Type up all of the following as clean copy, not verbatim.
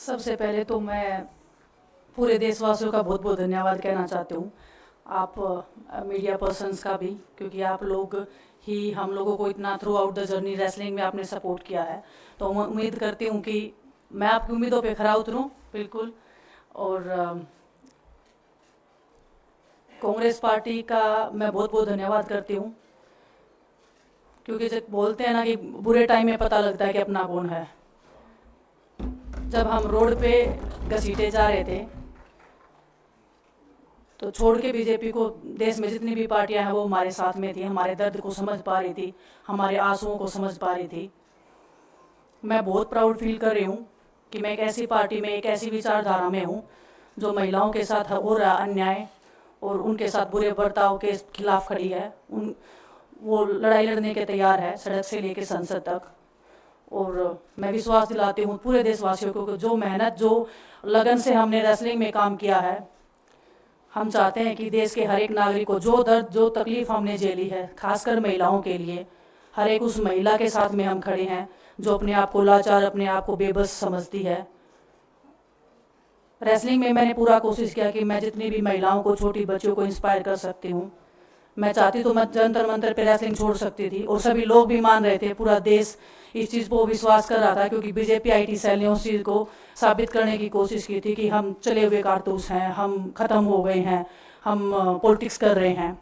सबसे पहले तो मैं पूरे देशवासियों का बहुत बहुत धन्यवाद कहना चाहती हूँ। आप मीडिया पर्सन्स का भी, क्योंकि आप लोग ही हम लोगों को इतना through out the journey wrestling में आपने सपोर्ट किया है। तो मैं उम्मीद करती हूँ कि मैं आपकी उम्मीदों पे खरा उतरूँ बिल्कुल। और कांग्रेस पार्टी का मैं बहुत बहुत धन्यवाद करती हूँ, क्योंकि जब बोलते हैं ना कि बुरे टाइम में पता लगता है कि अपना कौन है। जब हम रोड पे घसीटे जा रहे थे तो छोड़ के बीजेपी को, देश में जितनी भी पार्टियां हैं वो हमारे साथ में थी, हमारे दर्द को समझ पा रही थी, हमारे आंसुओं को समझ पा रही थी। मैं बहुत प्राउड फील कर रही हूँ कि मैं एक ऐसी पार्टी में, एक ऐसी विचारधारा में हूँ जो महिलाओं के साथ हो रहा अन्याय और उनके साथ बुरे बर्ताव के खिलाफ खड़ी है। वो लड़ाई लड़ने के तैयार है, सड़क से लेकर संसद तक। और मैं विश्वास दिलाती हूँ पूरे देशवासियों को कि जो मेहनत, जो लगन से हमने रेसलिंग में काम किया है, हम चाहते हैं कि देश के हर एक नागरिक को जो दर्द, जो तकलीफ हमने झेली है, खासकर महिलाओं के लिए, हर एक उस महिला के साथ में हम खड़े हैं जो अपने आप को लाचार, अपने आप को बेबस समझती है। रेसलिंग में मैंने पूरा कोशिश किया कि मैं जितनी भी महिलाओं को, छोटी बच्चियों को इंस्पायर कर सकती हूँ। मैं चाहती तो मैं जंतर मंतर पे रेसलिंग छोड़ सकती थी, और सभी लोग भी मान रहे थे, पूरा देश इस चीज़ को विश्वास कर रहा था, क्योंकि बीजेपी आईटी सेल ने उस चीज़ को साबित करने की कोशिश की थी कि हम चले हुए कारतूस हैं, हम ख़त्म हो गए हैं, हम पॉलिटिक्स कर रहे हैं।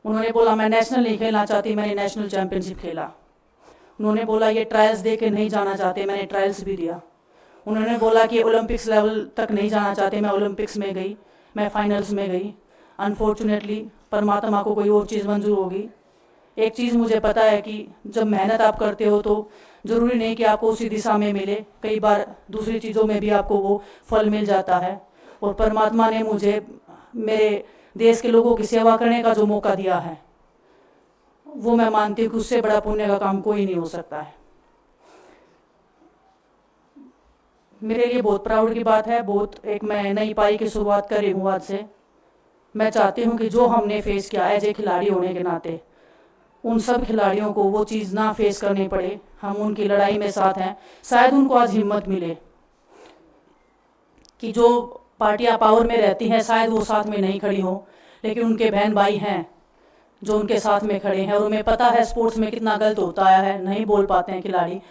उन्होंने बोला मैं नेशनल नहीं खेलना चाहती, मैंने नेशनल चैम्पियनशिप खेला। उन्होंने बोला ये ट्रायल्स दे के नहीं जाना चाहते, मैंने ट्रायल्स भी दिया। उन्होंने बोला कि ओलंपिक्स लेवल तक नहीं जाना चाहते, मैं ओलंपिक्स में गई, मैं फाइनल्स में गई। अनफॉर्चुनेटली परमात्मा को कोई और चीज़ मंजूर होगी। एक चीज़ मुझे पता है कि जब मेहनत आप करते हो तो ज़रूरी नहीं कि आपको उसी दिशा में मिले, कई बार दूसरी चीज़ों में भी आपको वो फल मिल जाता है। और परमात्मा ने मुझे मेरे देश के लोगों की सेवा करने का जो मौका दिया है, वो मैं मानती हूँ कि उससे बड़ा पुण्य का काम कोई नहीं हो सकता है। मेरे लिए बहुत प्राउड की बात है, बहुत एक मैं नई पारी की शुरुआत कर रही हूँ आज से। मैं चाहती हूँ कि जो हमने फेस किया एज ए खिलाड़ी होने के नाते, उन सब खिलाड़ियों को वो चीज़ ना फेस करनी पड़े। हम उनकी लड़ाई में साथ हैं। शायद उनको आज हिम्मत मिले कि जो पार्टियां पावर में रहती हैं शायद वो साथ में नहीं खड़ी हों, लेकिन उनके बहन भाई हैं जो उनके साथ में खड़े हैं। और उन्हें पता है स्पोर्ट्स में कितना गलत होता है, नहीं बोल पाते हैं खिलाड़ी।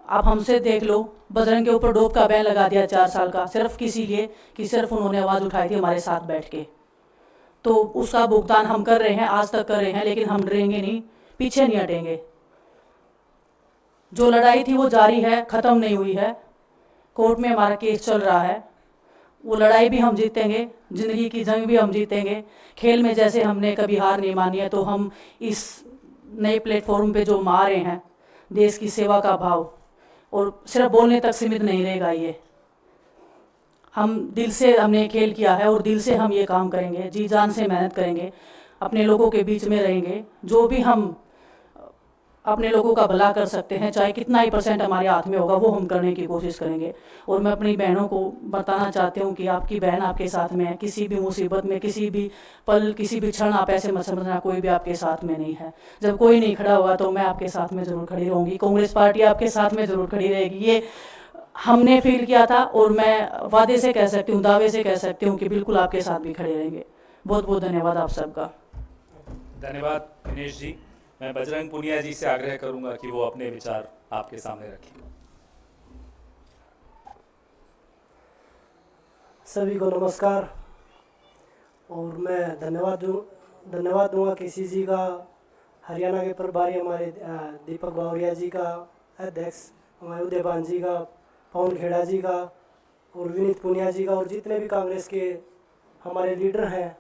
आप हमसे देख लो, बजरंग के ऊपर डोप का बैन लगा दिया 4 साल का, सिर्फ किसी लिए कि सिर्फ उन्होंने आवाज़ उठाई थी हमारे साथ बैठ के। तो उसका भुगतान हम कर रहे हैं, आज तक कर रहे हैं, लेकिन हम डरेंगे नहीं, पीछे नहीं हटेंगे। जो लड़ाई थी वो जारी है, ख़त्म नहीं हुई है। कोर्ट में हमारा केस चल रहा है, वो लड़ाई भी हम जीतेंगे, ज़िंदगी की जंग भी हम जीतेंगे। खेल में जैसे हमने कभी हार नहीं मानी है, तो हम इस नए प्लेटफॉर्म पे जो आ रहे हैं, देश की सेवा का भाव, और सिर्फ बोलने तक सीमित नहीं रहेगा ये। हम दिल से हमने खेल किया है और दिल से हम ये काम करेंगे, जी जान से मेहनत करेंगे, अपने लोगों के बीच में रहेंगे। जो भी हम अपने लोगों का भला कर सकते हैं, चाहे कितना ही % हमारे हाथ में होगा, वो हम करने की कोशिश करेंगे। और मैं अपनी बहनों को बताना चाहती हूँ कि आपकी बहन आपके साथ में है। किसी भी मुसीबत में, किसी भी पल, किसी भी क्षण आप ऐसे मत समझना कोई भी आपके साथ में नहीं है। जब कोई नहीं खड़ा होगा तो मैं आपके साथ में ज़रूर खड़ी रहूँगी, कांग्रेस पार्टी आपके साथ में ज़रूर खड़ी रहेगी। ये हमने फील किया था, और मैं वादे से कह सकती हूँ, दावे से कह सकती हूँ कि बिल्कुल आपके साथ भी खड़े रहेंगे। बहुत बहुत धन्यवाद आप सबका। धन्यवाद दिनेश जी। मैं बजरंग पुनिया जी से आग्रह करूंगा कि वो अपने विचार आपके सामने रखें। सभी को नमस्कार। और मैं धन्यवाद दूंगा केसी जी का, हरियाणा के प्रभारी हमारे दीपक बावरिया जी का, अध्यक्ष हमारे उदयपान जी का, पवन खेड़ा जी का, और विनीत पुनिया जी का, और जितने भी कांग्रेस के हमारे लीडर हैं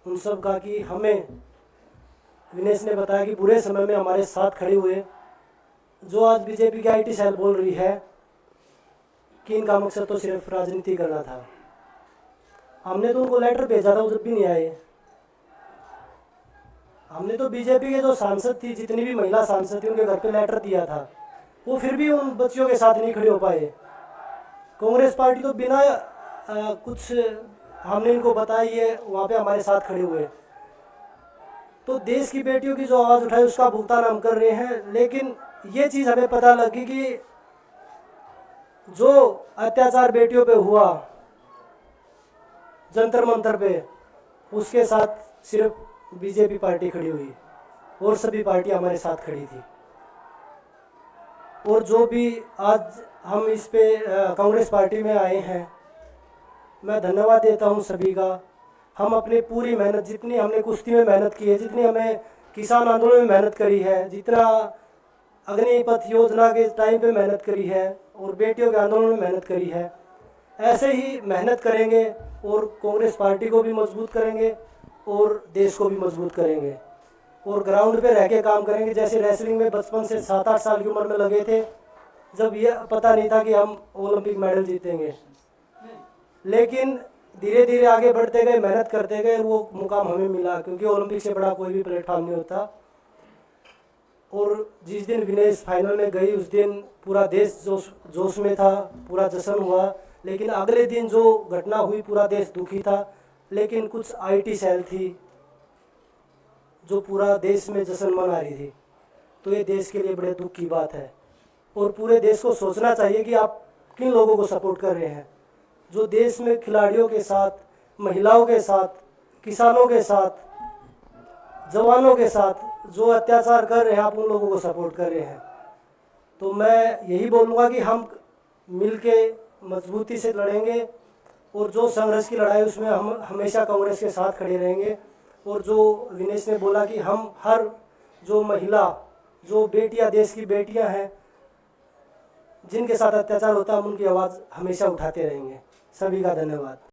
उन सब का, कि हमें विनेश ने बताया कि बुरे समय में हमारे साथ खड़े हुए। जो आज बीजेपी की आईटी सेल बोल रही है कि इनका मकसद तो सिर्फ राजनीति करना था, हमने तो उनको लेटर भेजा था, वो जब भी नहीं आए। हमने तो बीजेपी के जो सांसद थी, जितनी भी महिला सांसद थी, उनके घर पे लेटर दिया था, वो फिर भी उन बच्चियों के साथ नहीं खड़े हो पाए। कांग्रेस पार्टी तो बिना कुछ हमने इनको बताया, ये वहाँ पे हमारे साथ खड़े हुए। तो देश की बेटियों की जो आवाज़ उठाई उसका भुगतान हम कर रहे हैं। लेकिन ये चीज़ हमें पता लगी कि जो अत्याचार बेटियों पे हुआ जंतर मंतर पे, उसके साथ सिर्फ बीजेपी पार्टी खड़ी हुई और सभी पार्टी हमारे साथ खड़ी थी। और जो भी आज हम इस पे कांग्रेस पार्टी में आए हैं, मैं धन्यवाद देता हूं सभी का। हम अपनी पूरी मेहनत, जितनी हमने कुश्ती में मेहनत की है, जितनी हमें किसान आंदोलन में मेहनत करी है, जितना अग्निपथ योजना के टाइम पे मेहनत करी है और बेटियों के आंदोलन में मेहनत करी है, ऐसे ही मेहनत करेंगे और कांग्रेस पार्टी को भी मजबूत करेंगे और देश को भी मजबूत करेंगे और ग्राउंड पे रह के काम करेंगे। जैसे रेसलिंग में बचपन से 7-8 साल की उम्र में लगे थे, जब यह पता नहीं था कि हम ओलंपिक मेडल जीतेंगे, लेकिन धीरे धीरे आगे बढ़ते गए, मेहनत करते गए, वो मुकाम हमें मिला, क्योंकि ओलंपिक से बड़ा कोई भी प्लेटफॉर्म नहीं होता। और जिस दिन विनेश फाइनल में गई, उस दिन पूरा देश जोश में था, पूरा जश्न हुआ। लेकिन अगले दिन जो घटना हुई, पूरा देश दुखी था। लेकिन कुछ आईटी सेल थी जो पूरा देश में जश्न मना रही थी। तो ये देश के लिए बड़े दुख की बात है और पूरे देश को सोचना चाहिए कि आप किन लोगों को सपोर्ट कर रहे हैं। जो देश में खिलाड़ियों के साथ, महिलाओं के साथ, किसानों के साथ, जवानों के साथ जो अत्याचार कर रहे हैं, आप उन लोगों को सपोर्ट कर रहे हैं। तो मैं यही बोलूँगा कि हम मिलके मजबूती से लड़ेंगे और जो संघर्ष की लड़ाई, उसमें हम हमेशा कांग्रेस के साथ खड़े रहेंगे। और जो विनेश ने बोला कि हम हर जो महिला, जो बेटियां, देश की बेटियां हैं जिनके साथ अत्याचार होता है, हम उनकी आवाज़ हमेशा उठाते रहेंगे। सभी का धन्यवाद।